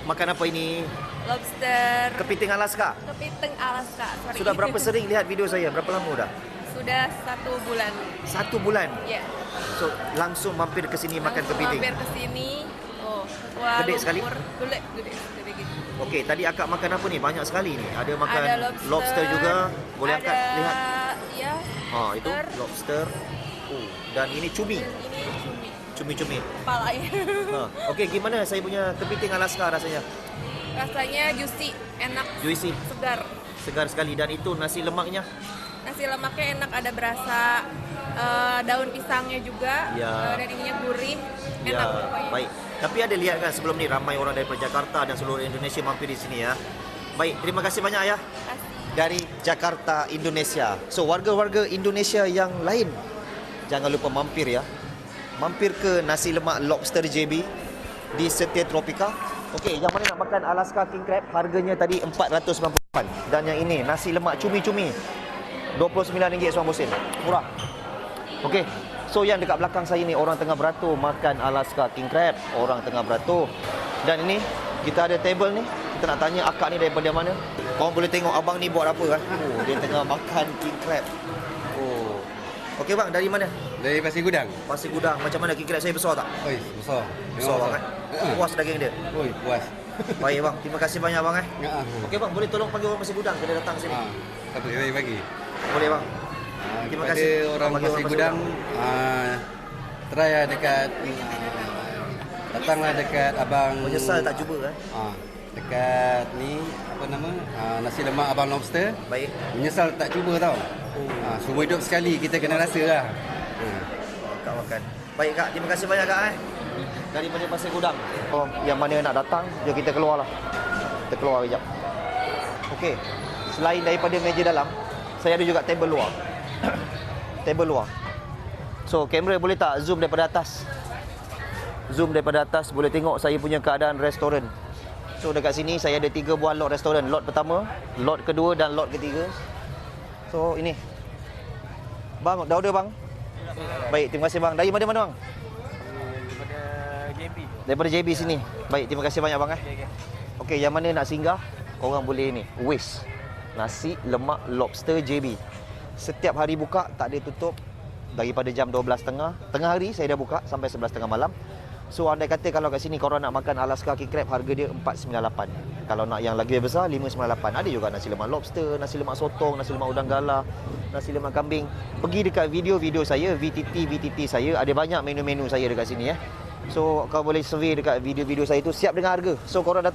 makan apa ini? Lobster Kepiting Alaska. kepiting Alaska. Sorry. Sudah berapa sering lihat video saya? Berapa lama dah? Sudah 1 bulan. 1 bulan. Ya. So langsung mampir ke sini makan kepiting. Mampir ke sini. Oh, wah, Gede sekali? Gede gitu. Okey, tadi akak makan apa ni? Banyak sekali ni. Ada makan Ada lobster juga. Boleh ada, angkat lihat. Ya. Itu lobster. Dan ini cumi. Ini cumi. Cumi-cumi. Kepalanya. Okey, gimana saya punya kepiting Alaska rasanya? Rasanya juicy, enak, Juicy, segar. segar sekali. Dan itu nasi lemaknya. Nasi lemaknya enak, ada berasa daun pisangnya juga, Ya. dan ininya gurih, enak Ya, pokoknya. baik. Tapi ada lihat kan sebelum ni ramai orang daripada Jakarta dan seluruh Indonesia mampir di sini ya. Baik, terima kasih banyak ya. Kasih. Dari Jakarta, Indonesia. So, warga-warga Indonesia yang lain, jangan lupa mampir ya. Mampir ke nasi lemak lobster JB di Setia Tropika. Okey, yang mana nak makan Alaska King Crab, harganya tadi RM498. Dan yang ini, nasi lemak cumi-cumi, RM29 seorang bosin. Murah. Okey. So yang dekat belakang saya ni orang tengah beratur makan Alaska King Crab, orang tengah beratur. Dan ini kita ada table ni. Kita nak tanya akak ni daripada mana. Korang boleh tengok abang ni buat apa kan. Oh, dia tengah makan King Crab. Oh. Okey bang, dari mana? Dari Pasir Gudang. Pasir Gudang. Macam mana King Crab saya besar tak? Oi, besar. Besar bang kan? Puas daging dia. Oi, puas. Baik bang, terima kasih banyak bang eh. Ha. Okey bang, boleh tolong panggil orang Pasir Gudang kena datang sini. Satu kali bagi. Boleh bang. Terima kasih. Orang Bagi Pasir Gudang, try lah dekat datanglah dekat abang. Menyesal tak cuba kan? Dekat ni apa nama? Nasi lemak abang lobster. Baik. Menyesal tak cuba tau. Semua hidup sekali kita kena rasa lah. Kak makan. Baik kak, terima kasih banyak kak eh. Daripada Pasir Gudang. Oh, yang mana nak datang, jom kita keluar lah. Kita keluar kejap. Okey. Selain daripada meja dalam, saya ada juga table luar. Table luar. So, kamera boleh tak zoom daripada atas? Zoom daripada atas, boleh tengok saya punya keadaan restoran. So, dekat sini saya ada 3 buah lot restoran. Lot pertama, lot kedua dan lot ketiga. So, ini. Bang, dah order bang? Baik, terima kasih bang. Dari mana bang? Daripada JB. Daripada JB sini. Baik, terima kasih banyak bang eh. Okey, yang mana nak singgah, korang boleh ni. Wish. Nasi lemak lobster JB. Setiap hari buka, tak ada tutup. Daripada jam 12.30 tengah hari saya dah buka sampai 11.30 malam. So andai kata kalau kat sini korang nak makan Alaska King Crab, harga dia RM498. Kalau nak yang lagi besar RM598. Ada juga nasi lemak lobster, nasi lemak sotong, nasi lemak udang galah, nasi lemak kambing. Pergi dekat video-video saya, VTT saya, ada banyak menu-menu saya dekat sini So kau boleh survey dekat video-video saya tu, siap dengan harga. So korang datang